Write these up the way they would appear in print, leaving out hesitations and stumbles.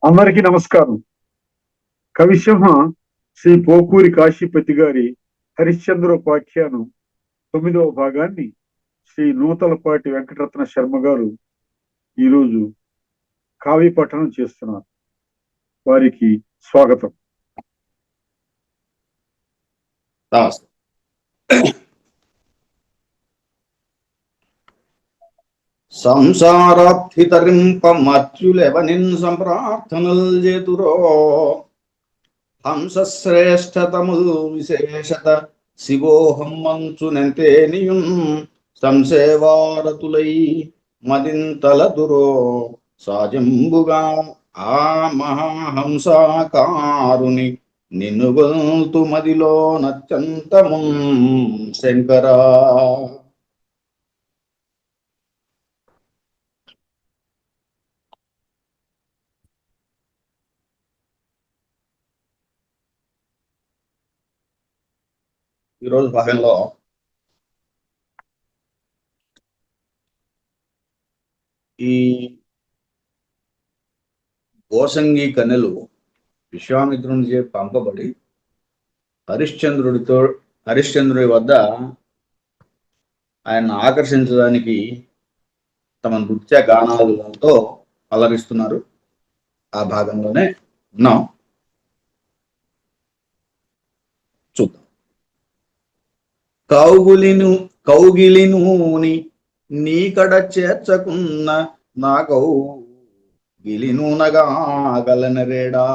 అందరికీ నమస్కారం. కవిసింహ శ్రీ పోకూరి కాశీపతి గారి హరిశ్చంద్రోపాఖ్యానం 9వ భాగాన్ని శ్రీ నూతలపాటి వెంకటరత్న శర్మ గారు ఈరోజు కావ్య పఠనం చేస్తున్నారు. వారికి స్వాగతం. సంసారార్థితరింపమర్చులెవనిన్ సంప్రార్థనల్ చేతురో హంసశ్రేష్టతముల్ విశేషత శివోహమ్మంచునెంతేనియున్ సంసేవారతులై మదింతలదురో సాజంబుగా ఆ మహాహంసాకారుని నిన్ను గొల్తు మదిలో నత్యంతమున్ శంకరా. ఈరోజు భాగంలో ఈ గోసంగి కన్నెలు విశ్వామిత్రునిచే పంపబడి హరిశ్చంద్రుడి వద్ద ఆయన ఆకర్షించడానికి తమ నృత్య గానాలతో అలరిస్తున్నారు. ఆ భాగంలోనే ఉన్నాం. చూద్దాం. కౌగిలినూని నీకడ చేర్చకున్న నా కౌగిలినూనగా గలనరేడా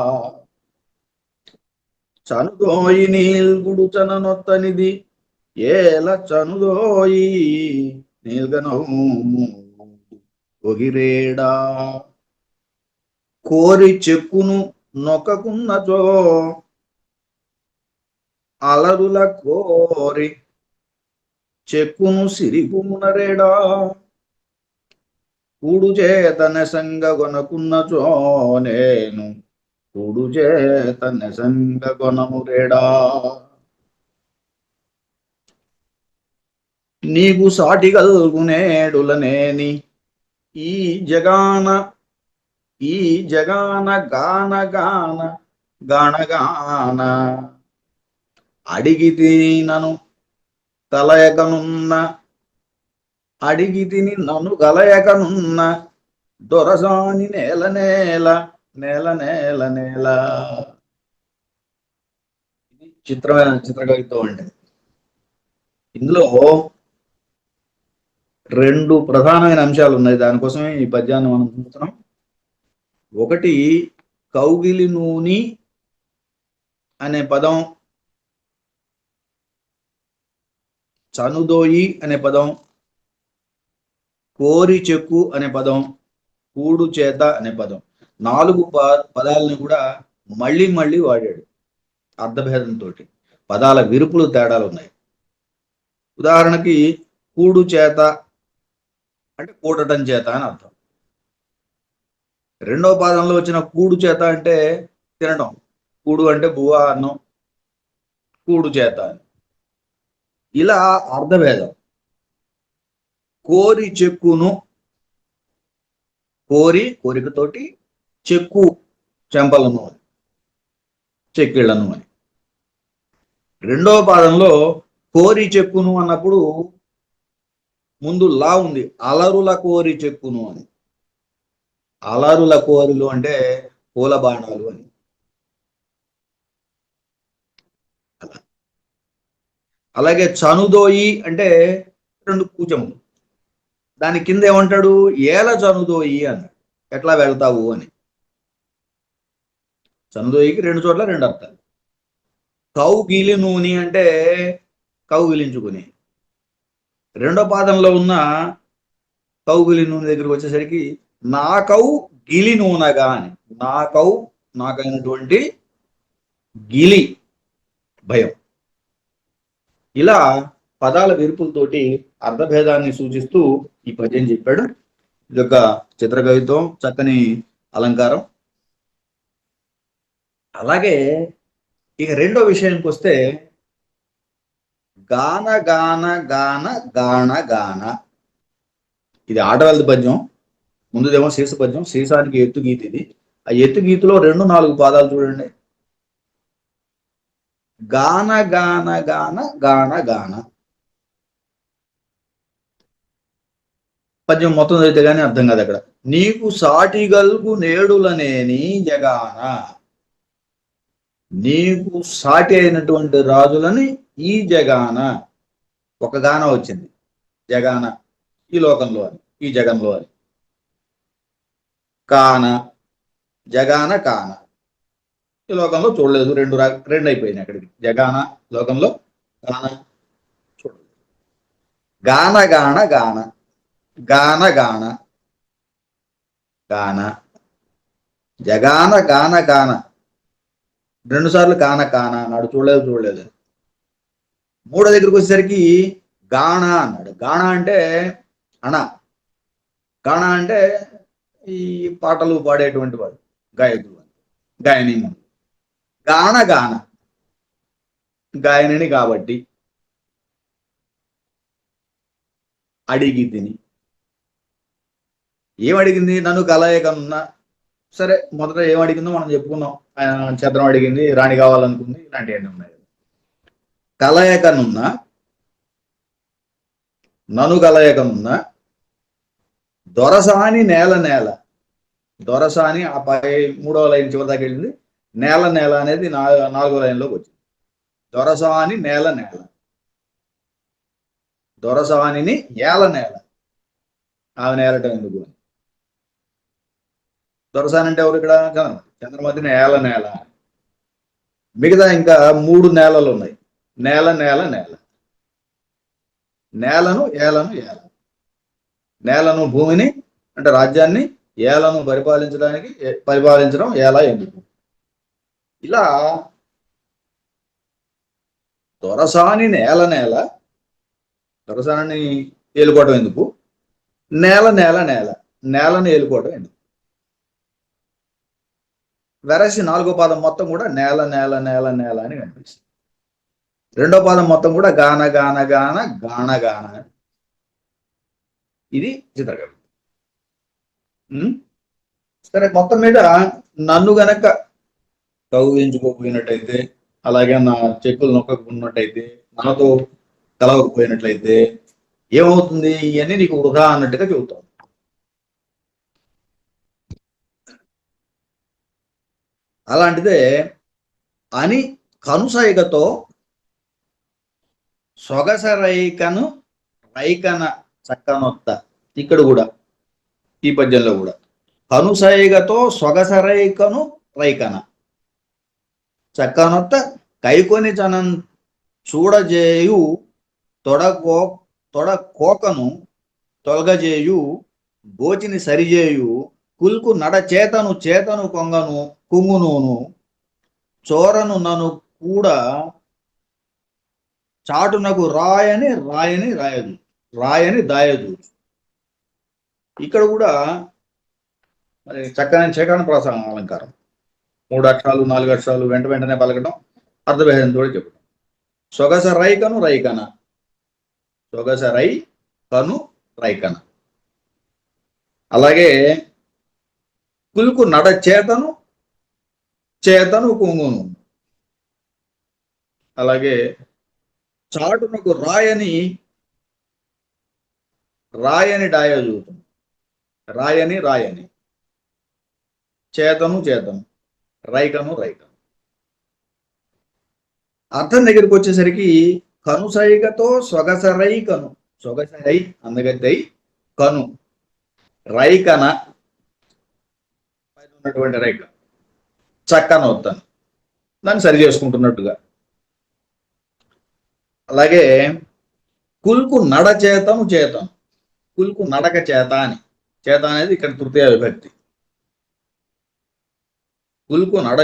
చనుదోయి నీల్గుడు చననొత్తనిది ఏల చనుదోయి నీల్గనౌ ఒగిరేడా కోరి చెక్కును నొక్కకున్నచో అలరుల కోరి చెక్కును సిరిపుమునరేడా కూడు చేత నెసంగ కొనకున్నచో నేను కూడు చేత నెసంగ కొనమురేడా నీకు సాటి గల్గునేడులనేని ఈ జగాన గాన గాన గానగాన అడిగితిని నన్ను గలయకనున్న దొరసాని నేల నేల నేల నేల నేల. ఇది చిత్రకవిత్వం అంటే. ఇందులో రెండు ప్రధానమైన అంశాలు ఉన్నాయి. దానికోసమే ఈ పద్యాన్ని మనం చూస్తున్నాం. ఒకటి, కౌగిలి నూని అనే పదం, చనుదోయి అనే పదం, కోరి చెక్కు అనే పదం, కూడు చేత అనే పదం, 4 పదాలని కూడా మళ్ళీ మళ్ళీ వాడాడు అర్థభేదంతో. పదాల విరుపులు తేడాలు ఉన్నాయి. ఉదాహరణకి కూడు చేత అంటే కూడటం చేత అని అర్థం. రెండవ పాదంలో వచ్చిన కూడు చేత అంటే తినడం. కూడు అంటే బువ్వ అన్నం, కూడు చేత అని. ఇలా అర్థభేదం. కోరి చెక్కును, కోరికతోటి, చెక్కు చెంపలను అని, చెక్కిళ్లను అని. రెండవ పాదంలో కోరి చెక్కును అన్నప్పుడు ముందు లా ఉంది, అలరుల కోరి చెక్కును అని. అలరుల కోరిలు అంటే పూల బాణాలు అని. అలాగే చనుదోయి అంటే 2 కూచములు. దాని కింద ఏమంటాడు, ఏల చనుదోయి అన్నాడు, ఎట్లా వెళ్తావు అని. చనుదోయికి 2 చోట్ల 2 అర్థాలు. కౌగిలి నూని అంటే కౌగిలించుకుని. రెండో పాదంలో ఉన్న కౌగిలి నూనె దగ్గరికి వచ్చేసరికి నా కౌ గిలి నూనెగా అని. నాకైనటువంటి గిలి భయం. ఇలా పదాల విరుపులతోటి అర్థభేదాన్ని సూచిస్తూ ఈ పద్యం చెప్పాడు. ఇది ఒక చిత్రకవిత్వం, చక్కని అలంకారం. అలాగే ఇక రెండో విషయానికి వస్తే, గాన గాన గాన గాన గాన. ఇది ఆటవెల్ది పద్యం. ముందుదేమో శీర్ష పద్యం, శీర్షానికి ఎత్తు గీత ఇది. ఆ ఎత్తు గీతలో 2 4 పాదాలు చూడండి. గాన గాన గాన గాన గాన. పద్యం మొత్తం చదివితే కానీ అర్థం కాదు అక్కడ. నీకు సాటి గల్గు నేడులనేని జగాన. నీకు సాటి అయినటువంటి రాజులని ఈ జగాన. ఒక గాన వచ్చింది, జగాన ఈ లోకంలో అని, ఈ జగంలో అని. కాన, జగాన కాన ఈ లోకంలో చూడలేదు. రెండు అయిపోయినాయి అక్కడికి. జగాన లోకంలో, గాన చూడలేదు. గాన గాన గాన, గాన గాన గాన, జగాన గాన గాన. 2 సార్లు కాన కాన అన్నాడు, చూడలేదు. మూడో దగ్గరికి వచ్చేసరికి గాణ అన్నాడు. గాణ అంటే అణ, గాణ అంటే ఈ పాటలు పాడేటువంటి వాడు, గాయకుడు, గాయని. గాన గాన గాయనిని కాబట్టి. అడిగి తిని, ఏమడిగింది? నన్ను కలయకనున్నా. సరే, మొదట ఏమడిగిందో మనం చెప్పుకున్నాం. ఛత్రం అడిగింది, రాణి కావాలనుకుంది, ఇలాంటివన్నీ ఉన్నాయి. కలయకనున్నా, నన్ను కలయకనున్నా, దొరసాని నేల నేల. దొరసాని ఆ పై 3వ లైన్ చివరి దాకా వెళ్ళింది. నేల నేల అనేది 4వ లైన్లోకి వచ్చింది. దొరసాని నేల నేల, దొరసానిని ఏల నేల. ఆమె నేలటం ఎందుకు? దొరసాని అంటే ఎవరు ఇక్కడ? చంద్రమతిని ఏల నేల. మిగతా ఇంకా 3 నేలలు ఉన్నాయి. నేల నేల నేల. నేలను ఏలను ఏల. నేలను భూమిని అంటే రాజ్యాన్ని, ఏలను పరిపాలించడం ఎలా ఎందుకు? ఇలా దొరసాని నేల నేల, దొరసాని ఏలుకోవడం ఎందుకు? నేల నేల నేల, నేలను ఏలుకోవడం ఎందుకు? వెరసి 4వ పాదం మొత్తం కూడా నేల నేల నేల నేల అని కనిపిస్తుంది. 2వ పాదం మొత్తం కూడా గాన గాన గాన గాన గాన. ఇది చిత్రకవి. సరే, మొత్తం మీద నన్ను గనక కౌగిలించుకోకపోయినట్టయితే, అలాగే నా చెక్కులు నొక్కకున్నట్టయితే, నాతో కలవకపోయినట్లయితే ఏమవుతుంది? ఇవన్నీ నీకు వృధా అన్నట్టుగా చెబుతాం. అలాంటిదే అని కనుసైగతో సొగసరైకను రైకన చక్కనొత్త. ఇక్కడ కూడా ఈ పద్యంలో కూడా కనుసైగతో సొగసరైకను రైకన చక్కనొత్త కైకొని చనం చూడజేయు తొడకోకను తొలగజేయు గోచిని సరిజేయు కుల్కు నడ చేతను కొంగను కుంగునూను చోరను నన్ను కూడా చాటునకు రాయని దాయదు. ఇక్కడ కూడా మరి చక్కని చేకరణ ప్రాస అలంకారం. 3 అక్షరాలు 4 అక్షరాలు వెంటనే పలకడం, అర్థభేదంతో చెప్పడం. సొగస రైకను రైకన, సొగస రై కను రైకన. అలాగే కుల్కు నడ చేతను కుంగును. అలాగే చాటునకు రాయని డాయజూతం. రాయని చేతను రైకను. అర్థం దగ్గరికి వచ్చేసరికి కనుసైగతో సొగసరై కను, సొగసరై అందగత్తై కను రైకన ఉన్నటువంటి రైక చక్కన వస్తాను, దాన్ని సరి చేసుకుంటున్నట్టుగా. అలాగే కుల్కు నడ చేతను, కుల్కు నడక చేత చేత అనేది ఇక్కడ తృతీయ విభక్తి. కుల్కు నడ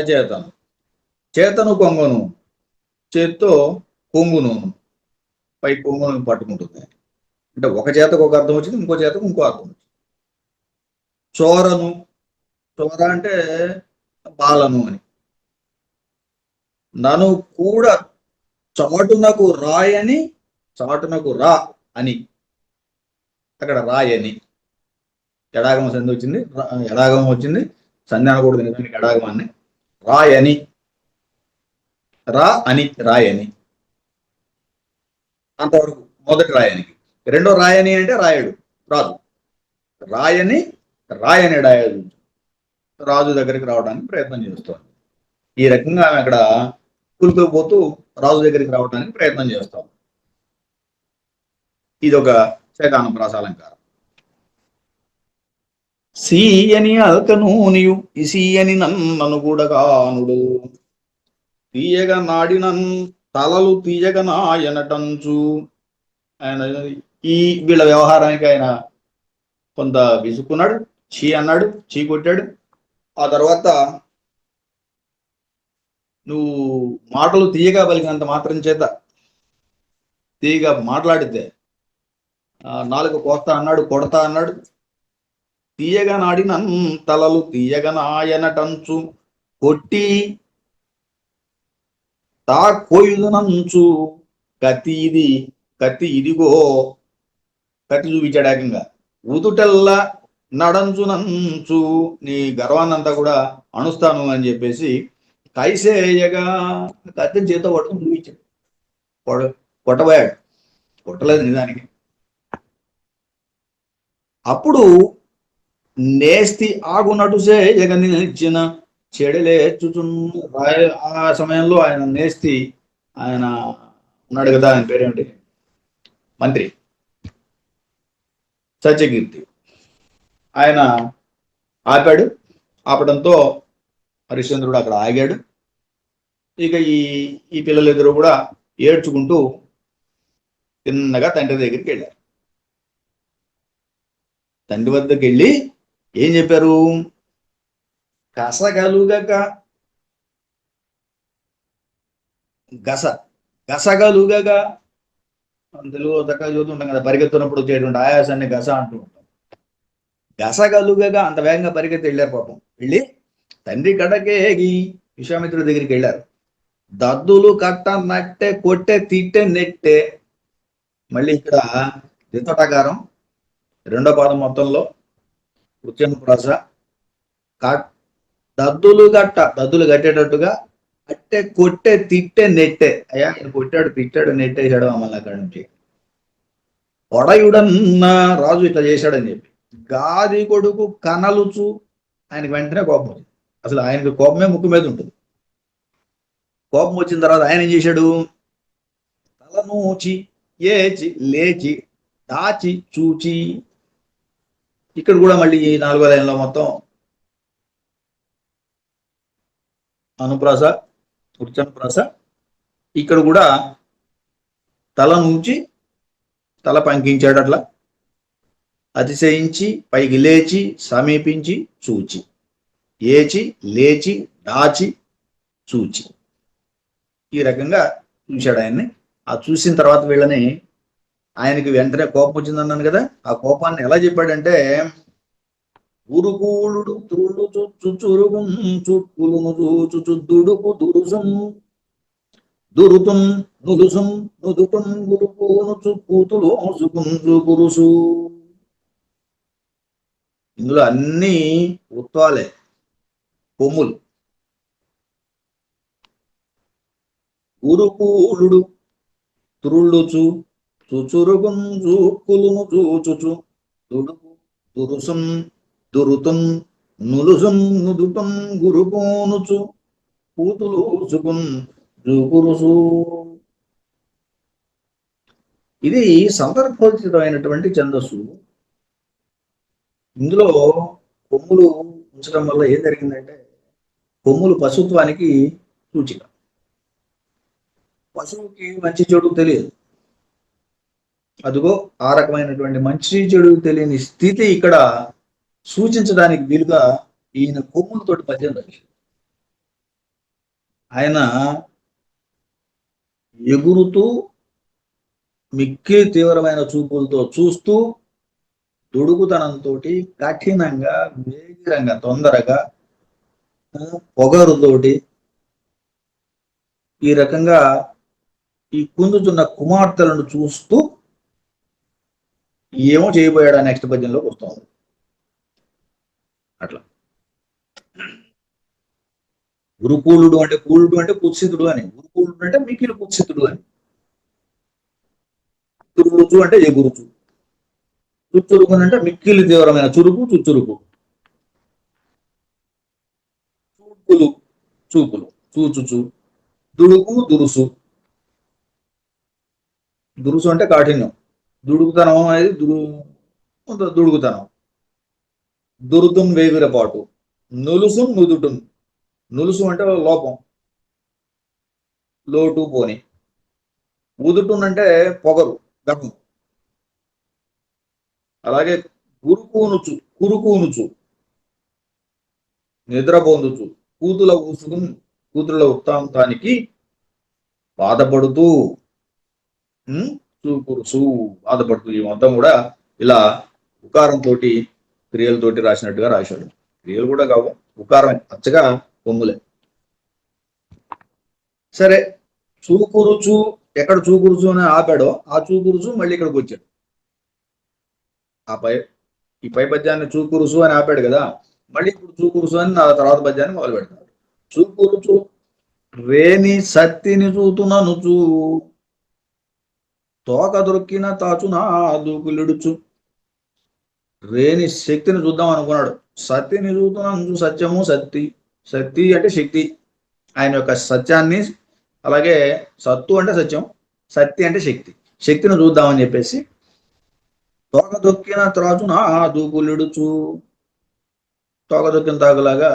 చేతను కొంగును, చేత్తో కొంగును, పై కొంగును పట్టుకుంటుంది. అంటే ఒక చేతకు ఒక అర్థం వచ్చింది, ఇంకో చేతకు ఇంకో అర్థం వచ్చింది. చోర అంటే బాలను అని. నన్ను కూడా చాటునకు రా అని, అక్కడ రాయని ఎడాగమ సంధి వచ్చింది, ఎడాగమం వచ్చింది. సంధి అనకూడదు నిజానికి ఎడాగమాన్ని. రాయని, రాయని అంతవరకు మొదటి రాయనికి. రెండో రాయని అంటే రాయడు, రాజు. రాయని రాజు దగ్గరికి రావడానికి ప్రయత్నం చేస్తోంది. ఈ రకంగా ఆమె అక్కడ కూలిపోతూ రాజు దగ్గరికి రావడానికి ప్రయత్నం చేస్తాం. ఇది ఒక శకానం ప్రాసాలంకారం. సీయని అల్కనూనియు ఇసీయని నన్నను కూడగానుడు తీయగ నాడినన్ తలలు తీయగ నాయనటంచు. ఆయన ఈ వీళ్ళ వ్యవహారానికి ఆయన కొంత విసుక్కున్నాడు, చీ అన్నాడు, చీ కొట్టాడు. ఆ తర్వాత నువ్వు మాటలు తీయగా పలికినంత మాత్రం చేత, తీయగా మాట్లాడితే నాలుక కోస్తా అన్నాడు, కొడతా అన్నాడు. తీయగా నాడినన్ తలలు తీయగ నాయనటంచు కొట్టి తా కోయుదనంచు కత్తి ఇదిగో కత్తి చూపించాడు ఏకంగా. ఉదుటెల్ల నడంచునంచు నీ గర్వాన్నంతా కూడా అణుస్తాను అని చెప్పేసి కైసేయగా కత్తిని చేతితో పట్టుకుని చూపించాడు. కొట్టబోయాడు, కొట్టలేదు నిజానికి. అప్పుడు నేస్తి ఆగునటుసే జగని నిలిచిన చెడలేచుచున్న. ఆ సమయంలో ఆయన నేస్తి, ఆయన ఉన్నాడు కదా, ఆయన పేరేమిటి, మంత్రి సత్యకీర్తి, ఆయన ఆపాడు. ఆపడంతో హరిశ్చంద్రుడు అక్కడ ఆగాడు. ఇక ఈ పిల్లలిద్దరూ కూడా ఏడ్చుకుంటూ తిన్నగా తండ్రి దగ్గరికి వెళ్ళారు. తండ్రి వద్దకు వెళ్ళి ఏం చెప్పారు? గసగలుగగా తెలుగు చక్కగా చూస్తుంటాం కదా, పరిగెత్తున్నప్పుడు వచ్చేటువంటి ఆయాసాన్ని గస అంటూ ఉంటాం. గసగలుగగా అంత వేగంగా పరిగెత్తి వెళ్ళారు పాపం. వెళ్ళి తండ్రి కడకేగి విశ్వామిత్రుడి దగ్గరికి వెళ్ళారు. దద్దులు కట్ట నట్టే కొట్టే తిట్టే నెట్టే. మళ్ళీ ఇక్కడ దిత్తటకారం రెండో పాదం మొత్తంలో ఉద్యమ ప్రాస. దద్దులు కట్టేటట్టుగా, అట్టే కొట్టే తిట్టే నెట్టే. అయ్యా ఆయన కొట్టాడు, తిట్టాడు, నెట్టేశాడు మమ్మల్ని అక్కడి నుంచి. పొడయుడన్న రాజు ఇట్లా చేశాడని చెప్పి గాది కొడుకు కనలుచు. ఆయనకు వెంటనే కోపం వచ్చింది. అసలు ఆయనకు కోపమే ముక్కు మీద ఉంటుంది. కోపం వచ్చిన తర్వాత ఆయన ఏం చేశాడు? తలనూచి ఏచి లేచి దాచి చూచి. ఇక్కడ కూడా మళ్ళీ ఈ 4వ లైన్లో మొత్తం అనుప్రాస, ఉచ్చనప్రాస. ఇక్కడ కూడా తల నుంచి తల పంకించాడు, అట్లా అతిశయించి పైకి లేచి సమీపించి చూచి, ఏచి లేచి దాచి చూచి. ఈ రకంగా చూశాడు ఆయన్ని. ఆ చూసిన తర్వాత వీళ్ళని, ఆయనకి వెంటనే కోపం వచ్చిందన్నాను కదా, ఆ కోపాన్ని ఎలా చెప్పాడంటే ఉరుకూడు తురుడు చుచురుగు చుక్కులును చూచుచు దుడుకు దురుసం దురుతుం నుదుసం నుదుటం గురుకును చుక్కుతులు సుకుంచు గురుసు. ఇందులో అన్ని ఉత్వాలే, కొమ్ములు. ఉరుకూడు తురుళ్ళుచు చుచురుగుం చూక్కులును చూచుచు దుడుకు దురుసం దురుతుం నులుసం నుదుటం గురుకోనుచు కూతులు సుకున్ జూకురుసు. ఇది సందర్భోచితమైనటువంటి ఛందస్సు. ఇందులో కొమ్ములు ఉంచడం వల్ల ఏం జరిగిందంటే, కొమ్ములు పశుత్వానికి సూచిక. పశువుకి మంచి చెడు తెలియదు. అదిగో ఆ రకమైనటువంటి మంచి చెడు తెలియని స్థితి ఇక్కడ సూచించడానికి వీలుగా ఈయన కొమ్ములతోటి పద్యం రాశాడు. ఆయన ఎగురుతూ మిక్కిలి తీవ్రమైన చూపులతో చూస్తూ, దుడుకుతనంతో, కఠినంగా, వేగిరంగా, తొందరగా, పొగరుతోటి ఈ రకంగా ఈ కుందుతున్న కుమార్తెలను చూస్తూ ఏమో చేయబోయాడు నెక్స్ట్ పద్యంలోకి వస్తుంది. అట్లా గురుకూలుడు అంటే కూలుడు అంటే కుత్సితుడు అని, గురుకూలుడు అంటే మిక్కిలి కుత్సితుడు అని. చురుచు అంటే ఎగురుచు, చుచ్చురుకు అంటే మిక్కిలి తీవ్రమైన చురుకు, చుచ్చురుకు. చూపులు చూపులు, చూచుచు. దుడుకు దురుసు, దురుసు అంటే కాఠిన్యం, దుడుకుతనం అనేది దుడుకుతనం. దురుతున్ వేగురపాటు, నులుసు నుదుటున్. నులుసు అంటే లోపం, లోటు పోని. ఉదుటున్ అంటే పొగరు, గర్వం. అలాగే కురుకూనుచు, కురుకూనుచు, నిద్రపోందుచు. కూతుల వృత్తాంతానికి బాధపడుతూ, చూకురుసు, బాధపడుతూ. ఈ మొత్తం కూడా ఇలా ఉకారంతో క్రియలతోటి రాసినట్టుగా రాశాడు. క్రియలు కూడా కావు, ఉకారం అచ్చగా కొమ్ములే. సరే, చూకురుచు ఎక్కడ చూకురుచు అని ఆపాడో ఆ చూకురుచు మళ్ళీ ఇక్కడికి వచ్చాడు. ఈ పై పద్యాన్ని చూకురుసు అని ఆపాడు కదా, మళ్ళీ ఇప్పుడు చూకురుసు అని నా తర్వాత పద్యాన్ని మొదలు పెడతాడు. చూకురుచు రేని సత్తిని చూతుననుచు, తోక దొరికిన తాచునా దూకులిడుచు. రేని శక్తిని చూద్దాం అనుకున్నాడు, సత్తిని చూతుననుచు. సత్యము శక్తి, శక్తి అంటే శక్తి, ఆయన యొక్క సత్యాన్ని. అలాగే సత్తు అంటే సత్యం, శక్తి అంటే శక్తి, శక్తిని చూద్దామని చెప్పేసి తోక దొక్కిన త్రాచున దూకులిడుచు. తోక దొక్కిన తాగులాగా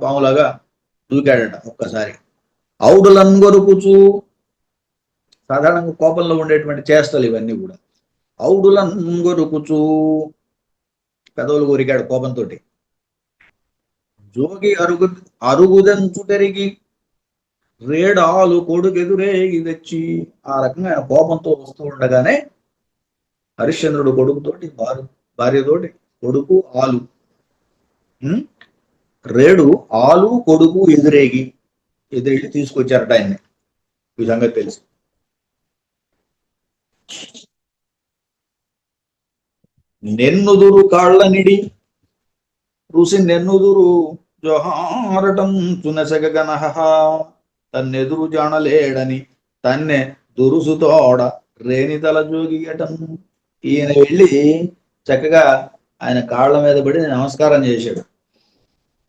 పాములాగా దూకాడట ఒక్కసారి. ఔడులను గొరుకుచు, సాధారణంగా కోపంలో ఉండేటువంటి చేష్టలు ఇవన్నీ కూడా. ఔడులను గొరుకుచు, పెదవులు కొరికాడు కోపంతో. జోగి అరుగుదంచుటెరిగి రేడాలు కొడుకెదురేగి తెచ్చి. ఆ రకంగా ఆయన కోపంతో వస్తూ ఉండగానే హరిశ్చంద్రుడు కొడుకుతోటి భార్యతోటి, కొడుకు ఆలు, రేడు ఆలు కొడుకు ఎదురేగి తీసుకొచ్చారట ఆయన్ని. ఈ సంగతి తెలుసు. నెన్నుదురు కాళ్ళనిడి రుసి నెన్నుదురు జోహారటం చునసగనహ. తన్నెదురు జానలేడని తన్నె దురుసుతోడ రేణితల జోగియటం. ఈయన వెళ్ళి చక్కగా ఆయన కాళ్ళ మీద పడి నమస్కారం చేశాడు.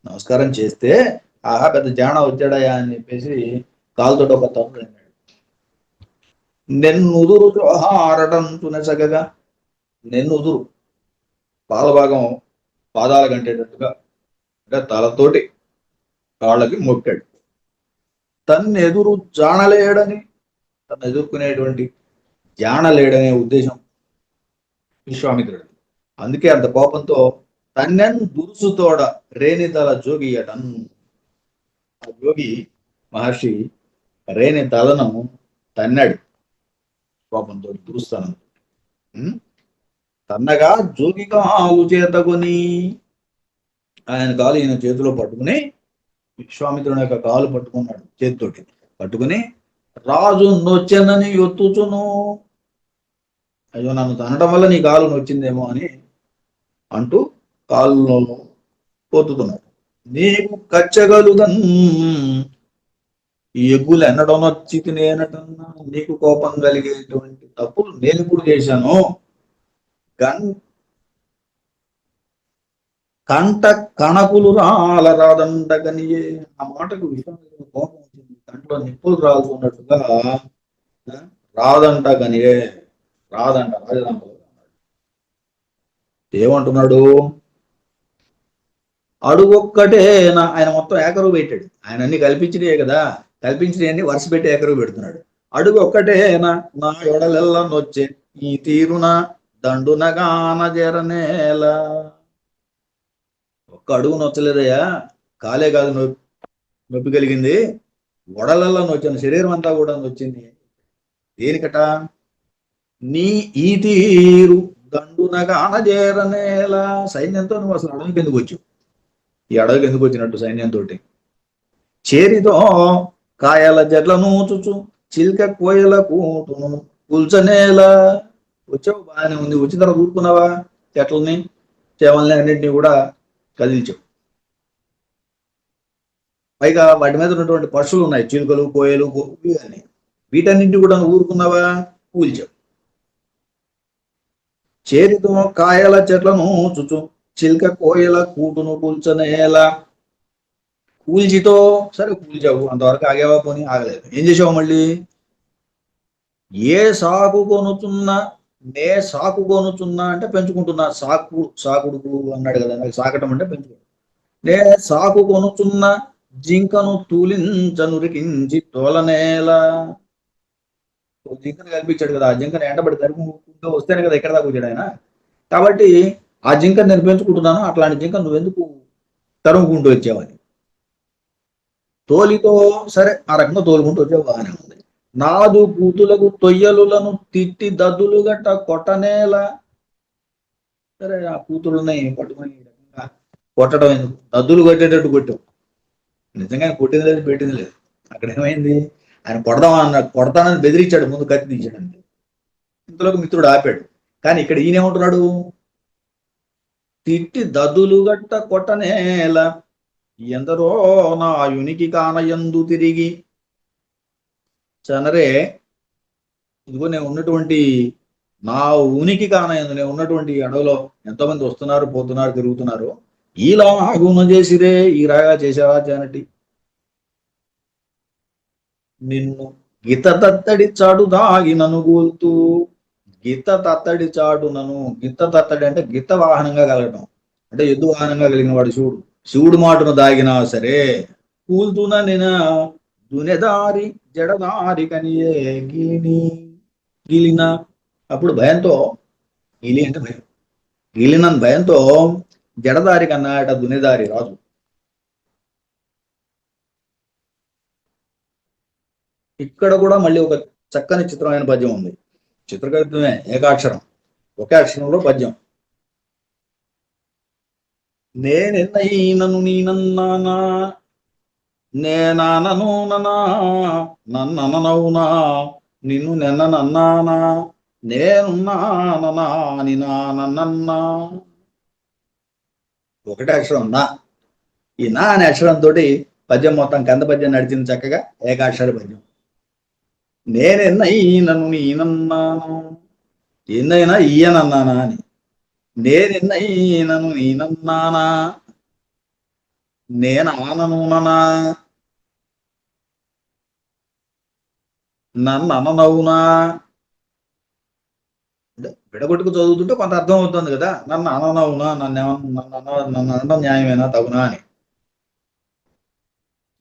నమస్కారం చేస్తే, ఆహా పెద్ద జాణ వచ్చాడయా అని చెప్పేసి కాలుతో ఒక తమ్ముడు అన్నాడు. నెన్నుదురు జోహారటం చునసగగా, నెన్నుదురు పాల భాగం పాదాల కంటేటట్టుగా అంటే తలతోటి కాళ్ళకి మొక్కాడు. తన్నెదురు జానలేడని, తను ఎదుర్కొనేటువంటి జానలేడనే ఉద్దేశం విశ్వామిత్రుడు. అందుకే అంత కోపంతో తన్నెన్ దురుసుతోడ రేణితల జోగియటన్. ఆ జోగి మహర్షి రేణి తలను తన్నాడు కోపంతో, దురుస్తాను. తన్నగా జోగిగా ఆలు చేతకొని, ఆయన కాలు ఈయన చేతిలో పట్టుకుని, విశ్వామిత్రుని యొక్క కాలు పట్టుకున్నాడు చేతితోటి. పట్టుకుని రాజు నొచ్చెనని ఒత్తుచును. అయ్యో నన్ను తనడం వల్ల నీ కాలు నొచ్చిందేమో అని అంటూ కాళ్ళలో పొత్తుతున్నాడు. నీకు కచ్చగలుగన్ ఎగ్గులు ఎన్నడం నొచ్చి తినేనటన్నా. నీకు కోపం కలిగేటువంటి తప్పులు నేను ఇప్పుడు చేశాను. కంట కణకులు రాలరాదండగనియే. ఆ మాటకు విశ్వామిత్రుడు కోపం వచ్చింది. కంట్లో నిప్పులు రాలుతున్నట్టుగా రాదంట గనియే, రాదంట రాజధాని. ఏమంటున్నాడు? అడుగొక్కటేనా. ఆయన మొత్తం ఏకరువు పెట్టాడు. ఆయన అన్ని కల్పించినయే కదా, కల్పించినవన్నీ వరుస పెట్టి ఏకరువు పెడుతున్నాడు. అడుగు ఒక్కటేనా నా ఎడలెల్లా నొచ్చే ఈ తీరున దండునగాన జరనేల. ఒక్క అడుగు నొచ్చలేదయ్యా, కాలే కాదు నొప్పి కలిగింది, వడలల్లా నొచ్చాను, శరీరం అంతా కూడా నొచ్చింది. దేనికట? నీ ఈ తీరు దండునగాన జరనేల. సైన్యంతో నువ్వు అసలు అడవికి ఎందుకు వచ్చావు? ఈ అడవికి ఎందుకు వచ్చినట్టు సైన్యంతో? చేరితో కాయల జట్లను చూచు చిల్క కోయల కూటును కూల్చనేలా. వచ్చావు బాగానే ఉంది, వచ్చిన తర్వాత ఊరుకున్నావా? చెట్లని చేమల్ని అన్నింటినీ కూడా కదిల్చావు. పైగా వాటి మీద ఉన్నటువంటి పశువులు ఉన్నాయి, చిలుకలు, కోయలు, అని. వీటన్నింటి కూడా నువ్వు ఊరుకున్నావా? కూల్చావు. చేతితో కాయల చెట్లను చుచు చిలుక కోయల కూటును కూల్చనేలా. కూల్చితో సరే కూల్చావు, అంతవరకు ఆగేవా? పోనీ ఆగలేదు. ఏం చేసావు మళ్ళీ? ఏ సాకు కొనుచున్నా, నే సాకు కొనుచున్నా అంటే పెంచుకుంటున్నా. సాకుడుకు అన్నాడు కదా, నాకు సాకటం అంటే పెంచుకుంటు. నే సాకు కొనుచున్న జింకను తూలించనురికించి తోలనేలా. జింకను కల్పించాడు కదా, ఆ జింకను ఎండబడి తరుముకుంటూ వస్తేనే కదా ఇక్కడ దాకా వచ్చాడు ఆయన. కాబట్టి ఆ జింకను నేను పెంచుకుంటున్నాను, అట్లాంటి జింకను నువ్వెందుకు తరుముకుంటూ వచ్చావని. తోలితో సరే ఆ రకంగా తోలుకుంటూ వచ్చావు, బాగానే ఉంది. నాదు కూతులకు తొయ్యలులను తిట్టి దద్దులు గట్ట కొట్టనేలా. సరే ఆ కూతురుని పట్టుకొని కొట్టడం ఎందుకు? దద్దులు కొట్టేటట్టు కొట్టావు. నిజంగా కొట్టింది లేదు, పెట్టింది లేదు. అక్కడ ఏమైంది? ఆయన కొడతానని బెదిరించాడు, ముందు కత్తి తీసాడు అంతే. ఇంతలోకి మిత్రుడు ఆపాడు. కానీ ఇక్కడ ఈయనేమంటున్నాడు? తిట్టి దద్దులు గట్ట కొట్టనేలా ఎందరో నా యునికి కానయందు తిరిగి. చనరే, ఇదిగో నేను ఉన్నటువంటి నా ఉనికి కానయందు, నేను ఉన్నటువంటి అడవిలో ఎంతో మంది వస్తున్నారు, పోతున్నారు, తిరుగుతున్నారు. ఇలా గుణ చేసిరే, ఈ రాగా చేసావా జానటి? నిన్ను గిత తత్తడి చాడు దాగి నన్ను గూల్తూ. గిత తత్తడి చాడు నన్ను, గిత్త తత్తడి అంటే గిత్త వాహనంగా కలగటం, అంటే ఎద్దు వాహనంగా కలిగిన వాడు శివుడు. శివుడు మాటను దాగినా సరే కూల్తున్నా నేను దునెదారి జడదారి కనియే గీలిన. అప్పుడు భయంతో, గీలి అంటే భయం, గీలిన భయంతో జడదారి కన్నాట దునెదారి రాజు. ఇక్కడ కూడా మళ్ళీ ఒక చక్కని చిత్రమైన పద్యం ఉంది. చిత్రకవిత్వమే, ఏకాక్షరం, ఒకే అక్షరంలో పద్యం. నేనెన్నైనను నీనన్నానా, నేనానను ననా, నన్నననవునా, నిన్ను నిన్ననన్నానా, నేనున్నాననా అని నన్నన్నా. ఒకటే అక్షరం నా. ఈ నా అనే అక్షరంతో పద్యం మొత్తం కంద పద్యం నడిచింది చక్కగా, ఏకాక్షర పద్యం. నేనెన్నైనను నీనన్నాను, ఎన్నైనా ఈయనన్నానా అని. నేనెన్నైనను నీనన్నానా, నేనాననుననా, నన్ననవునా. అంటే విడగొట్టుకు చదువుతుంటే కొంత అర్థం అవుతుంది కదా. నన్ను అననవునా, నన్ను అనడం న్యాయమేనా, తగునా అని.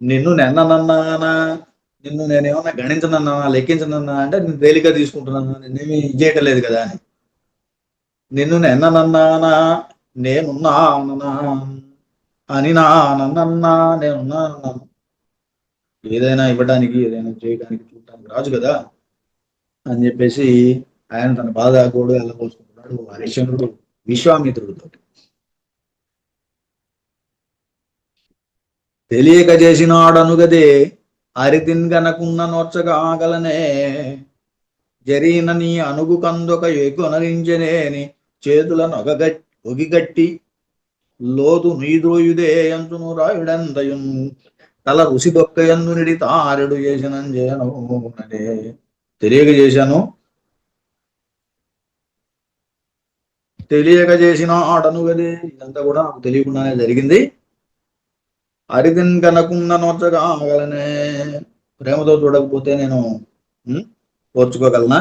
నిన్ను నిన్ననన్నానా, నిన్ను నేనేమన్నా గణించనన్నా, లెక్కించనన్నా అంటే నేను తేలిక తీసుకుంటున్నాను, నేనేమి చేయటం లేదు కదా అని. నిన్ను నిన్ననన్నానా, నేనున్నానన్నా అని నన్నన్నా, నేనున్నానన్నాను. ఏదైనా ఇవ్వడానికి, ఏదైనా చేయడానికి, చూడటానికి రాజు కదా అని చెప్పేసి ఆయన తన బాధ కూడా వెళ్ళబోసుకుంటున్నాడు హరిశ్చంద్రుడు విశ్వామిత్రుడితో. తెలియక చేసినాడనుగదే అరితిన్ గనకున్న నోర్చగాగలనే, జరీన నీ అనుగు కందొక ఎగునరించనేని చేతుల ఒగిగట్టి లోతు నీద్రోయుదే అంతును రాయుడంతయున్ తల రుసి దొక్కయందు నిడి తారెడు చేసినంజేను. తెలియక చేశాను, తెలియక చేసిన ఆటను గదే, ఇదంతా కూడా నాకు తెలియకుండానే జరిగింది. అరిదిన్ కనకున్న నోర్చగాగలనే, ప్రేమతో చూడకపోతే నేను ఓర్చుకోగలనా?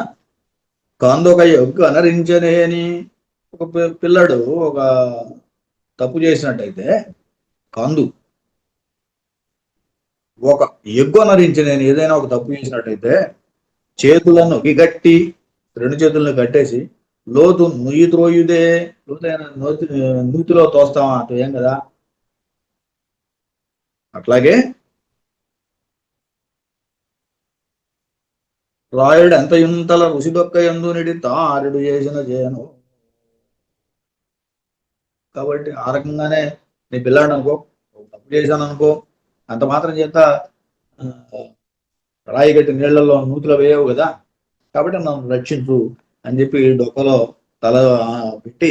కాందొక ఎగ్గు అనరించనేని, ఒక పిల్లడు ఒక తప్పు చేసినట్టయితే, కాందు ఒక ఎగ్గు అనరించనేని, ఏదైనా ఒక తప్పు చేసినట్టయితే చేతులను గట్టి, రెండు చేతులను కట్టేసి లోతు నుయ్యి త్రోయుదే, లోతైన నూతిలో తోస్తావా? అటు ఏం కదా. అట్లాగే రాయుడు ఎంత ఇంతల రుసి దొక్క ఎందు నిడి తారుడు చేసిన చేయను. కాబట్టి ఆ రకంగానే నీ పిల్లాడు అనుకో, తప్పు చేశాను అనుకో, అంత మాత్రం చేత రాయి గట్టి నీళ్లలో నూతిలో వేయవు కదా, కాబట్టి నన్ను రక్షించు అని చెప్పి డొక్కలో తల పెట్టి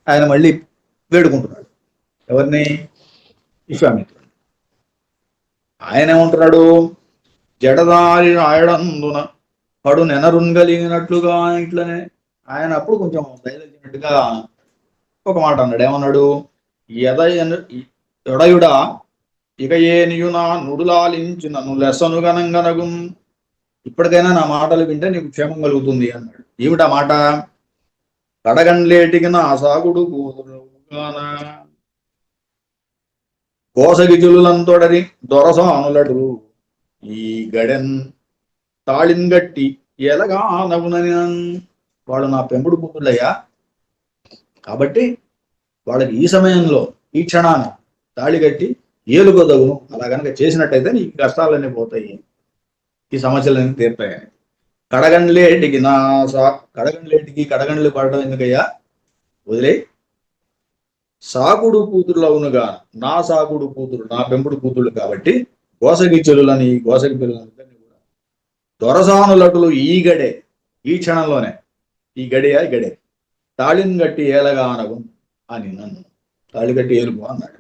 ఆయన మళ్ళీ వేడుకుంటున్నాడు. ఎవరిని? విశ్వామిత్రుడు. ఆయన ఏమంటున్నాడు, జడదారి రాయడందున పడు నెనరుంగలిగినట్లుగా ఇట్లనే. ఆయన అప్పుడు కొంచెం దయదగినట్టుగా ఒక మాట అన్నాడు. ఏమన్నాడు, ఎడయుడా ఇక ఏనియు నా నుడులాలించి నన్ను లెసను గనంగనగు, ఇప్పటికైనా నా మాటలు వింటే నీకు క్షేమం కలుగుతుంది అన్నాడు. ఏమిటా మాట, కడగండ్లేటికి నా సాగుడు కూతురుగాన కోసగిజులంతొడరి దొరసానులడు ఈ గడెన్ తాళింగట్టి ఎలగా నవ్వునని. వాళ్ళు నా పెంపుడు కూతుళ్ళయ్యా, కాబట్టి వాళ్ళకి ఈ సమయంలో ఈ క్షణాన తాళి కట్టి ఏలుగొదగును. అలా కనుక చేసినట్టయితే నీ కష్టాలన్నీ పోతాయి, ఈ సమస్యలన్నీ తీర్తాయని. కడగండ్లేటికి నా కడగండ్లేటికి కడగండ్లు పడడం ఎందుకయ్యా, వదిలే. సాకుడు కూతురులు అవునుగా, నా సాకుడు కూతురు నా పెంపుడు కూతురు కాబట్టి గోసగి చెలులని గోసగి పిల్లలందరినీ కూడా దొరసానులటులు ఈ గడే, ఈ క్షణంలోనే, ఈ గడే తాళిని గట్టి ఏలగా అనగు అని నన్ను తాళి కట్టి ఏలుపు అన్నాడు.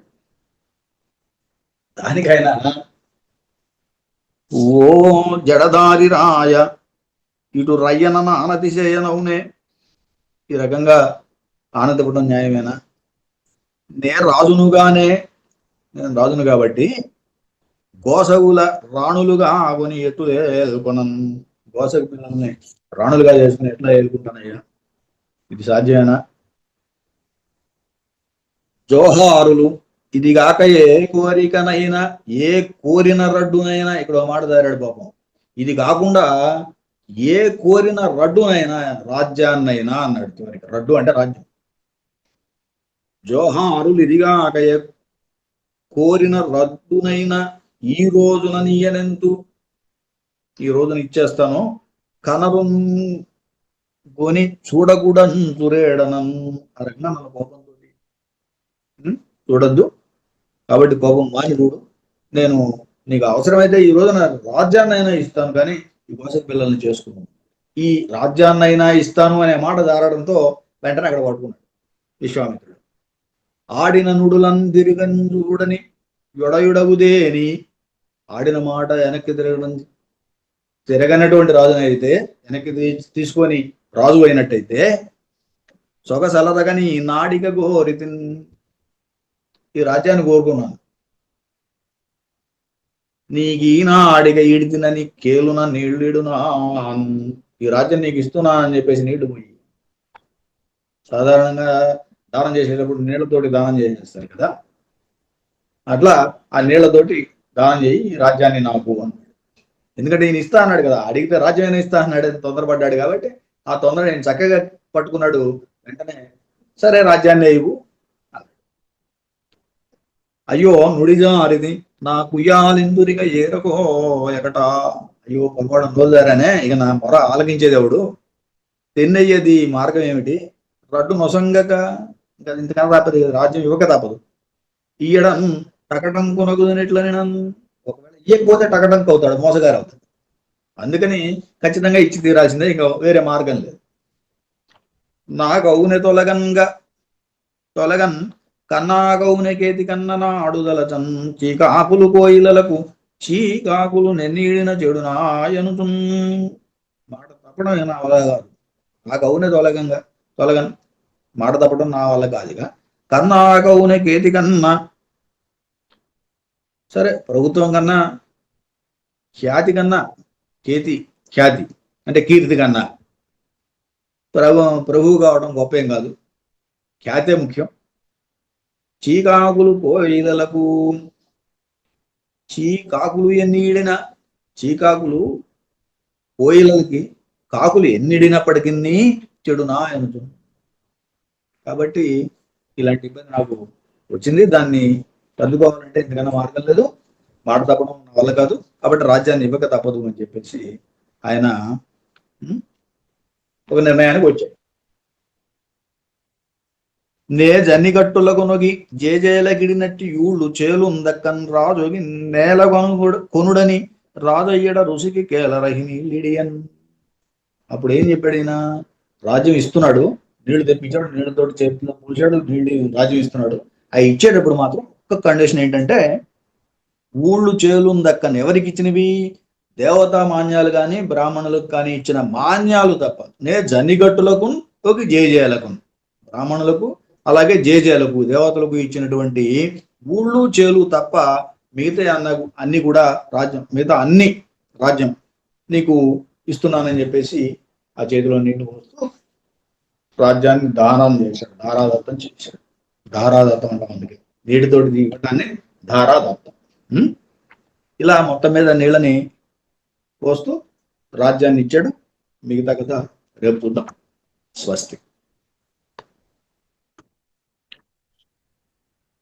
దానికైనా ఓ జడదారి రాయ ఇటు రయ్యన ఆనతిశయనవునే, ఈ రకంగా ఆనందపడడం న్యాయమేనా? నేను రాజును కాబట్టి గోసగుల రాణులుగా కొని ఎత్తు ఏలుకొనను. గోసగు పిల్లల్ని రాణులుగా చేసుకుని ఎట్లా ఏలుకుంటానయ్యా, ఇది సాధ్యమేనా? జోహారులు ఇదిగాక ఏ కోరికనైనా, ఏ కోరిన రడ్డునైనా, ఇక్కడ మాట దారాడు పాపం, ఇది కాకుండా ఏ కోరిన రడ్డునైనా, రాజ్యాన్నైనా అన్నాడు. చివరికి రడ్డు అంటే రాజ్యం. జోహారులు ఇదిగాక ఏ కోరిన రడ్డునైనా ఈ రోజున నీయనెంతు, ఈ రోజున ఇచ్చేస్తాను. కనరు కొని చూడకూడను చురేడనం, ఆ రకంగా మన కోపంతో చూడద్దు. కాబట్టి కోపం మాని చూడు. నేను నీకు అవసరమైతే ఈ రోజున రాజ్యాన్నైనా ఇస్తాను, కానీ ఈ గోస పిల్లల్ని చేసుకున్నాను. ఈ రాజ్యాన్నైనా ఇస్తాను అనే మాట దారడంతో వెంటనే అక్కడ పట్టుకున్నాడు విశ్వామిత్రుడు. ఆడిన నుడులందిరిగన్ చూడని యొడయుడగుదేని, ఆడిన మాట వెనక్కి తిరగనటువంటి రాజునైతే, వెనక్కి తీసుకొని రాజు అయినట్టయితే, సొగసలదగని నాడిక గోరితి, ఈ రాజ్యాన్ని కోరుకున్నాను. నీకు ఈనాడిక ఈడితినని కేలున నీళ్ళిడునా, ఈ రాజ్యం నీకు ఇస్తున్నా అని చెప్పేసి నీళ్లు పోయి, సాధారణంగా దానం చేసేటప్పుడు నీళ్లతోటి దానం చేసేస్తారు కదా, అట్లా ఆ నీళ్లతోటి దానం చేయి ఈ రాజ్యాన్ని నాకు అన్నాడు. ఎందుకంటే ఈయన ఇస్తా అన్నాడు కదా, అడిగితే రాజ్యమైనా ఇస్తా అన్నాడు, తొందరపడ్డాడు కాబట్టి ఆ తొందర నేను చక్కగా పట్టుకున్నాడు. వెంటనే సరే రాజ్యాన్ని ఇవ్వు. అయ్యో నుడిజారిది నా కుయ్యాలిందురిగా ఏరకో ఎకట, అయ్యో పొరపాటు రోజుదారానే, ఇక నా మొర ఆలకించేది ఎవడు, తెన్నయ్యేది మార్గం ఏమిటి, రడ్డు నొసంగక ఇంకా ఇంతకన్నా తప్పదు, రాజ్యం ఇవ్వక తప్పదు. ఈయడం టకటం కొనగుదనట్లని నన్ను, ఒకవేళ ఇయ్యకపోతే టకటంకి అవుతాడు, మోసగారు అవుతాడు. అందుకని ఖచ్చితంగా ఇచ్చి తీరాల్సిందే, ఇంకా వేరే మార్గం లేదు. నాకు అవునే తొలగన్ కన్నాగౌనకేతి కన్నన అడుదలచన్, చీకాకులు కోయిలలకు చీకాకులు నెన్నీడిన చెడునాయనుతు, మాట తప్పడం నా వల్ల కాదు. ఆ గౌనె తొలగన్ మాట తప్పడం నా వల్ల కాదుగా. కన్నాగౌనకేతి కన్నా, సరే ప్రభుత్వం కన్నా, ఖ్యాతి కన్నా, ఖ్యాతి అంటే కీర్తి కన్నా ప్రభువు కావడం గొప్ప ఏం కాదు, ఖ్యాతే ముఖ్యం. చీకాకులు కోయిలలకు, చీకాకులు ఎన్నిడిన, చీకాకులు కోయిలకి కాకులు ఎన్నిడినప్పటికీ చెడునా అనుతుంది. కాబట్టి ఇలాంటి ఇబ్బంది నాకు వచ్చింది, దాన్ని సర్దుకోవాలంటే ఎందుకన్నా మార్గం లేదు, మాట తప్పడం నా వల్ల కాదు, కాబట్టి రాజ్యాన్ని ఇవ్వక తప్పదు అని చెప్పేసి ఆయన ఒక నిర్ణయానికి వచ్చాడు. నే జన్నిగట్టులకు నొగి జేజేలగిడినట్టి యూళ్ళు చేలుందక్కన్ రాజుగి నేల కొనుడని రాజయ్యడ ఋషికి కేలరహిని లిడియన్. అప్పుడు ఏం చెప్పాడు ఈయన, రాజ్యం ఇస్తున్నాడు, నీళ్లు తెప్పించాడు, నీళ్ళతోటి చేతిలో పూసాడు, నీళ్ళు రాజ్యం ఇస్తున్నాడు. అవి ఇచ్చేటప్పుడు మాత్రం ఒక్క కండిషన్ ఏంటంటే, ఊళ్ళు చేలు దక్కని ఎవరికి ఇచ్చినవి? దేవతా మాన్యాలు కానీ బ్రాహ్మణులకు కానీ ఇచ్చిన మాన్యాలు తప్ప. జన్నిగట్టులకు ఒక జేజేలకు, బ్రాహ్మణులకు అలాగే జేజేలకు దేవతలకు ఇచ్చినటువంటి ఊళ్ళు చేలు తప్ప మిగతా అన్ని కూడా రాజ్యం, మిగతా అన్ని రాజ్యం నీకు ఇస్తున్నానని చెప్పేసి ఆ చేతిలో నీళ్లు పోస్తూ రాజ్యాన్ని దానం చేశాడు, ధారాదత్తం చేశాడు. ధారాదత్తం అంటాం అందుకే, నీటితోటి దిగటాన్ని ధారాదత్తం. ఇలా మొత్తం మీద నీళ్ళని పోస్తూ రాజ్యాన్ని ఇచ్చాడు. మిగతా కథ రేపు చూద్దాం. స్వస్తి.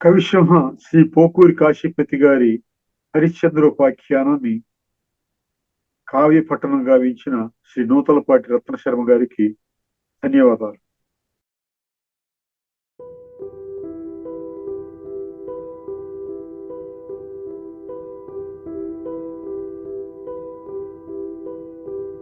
కవిసింహ శ్రీ పోకూరి కాశీపతి గారి హరిశ్చంద్రోపాఖ్యానాన్ని కావ్య పట్టణం గావించిన శ్రీ నూతలపాటి రత్న శర్మ గారికి ధన్యవాదాలు.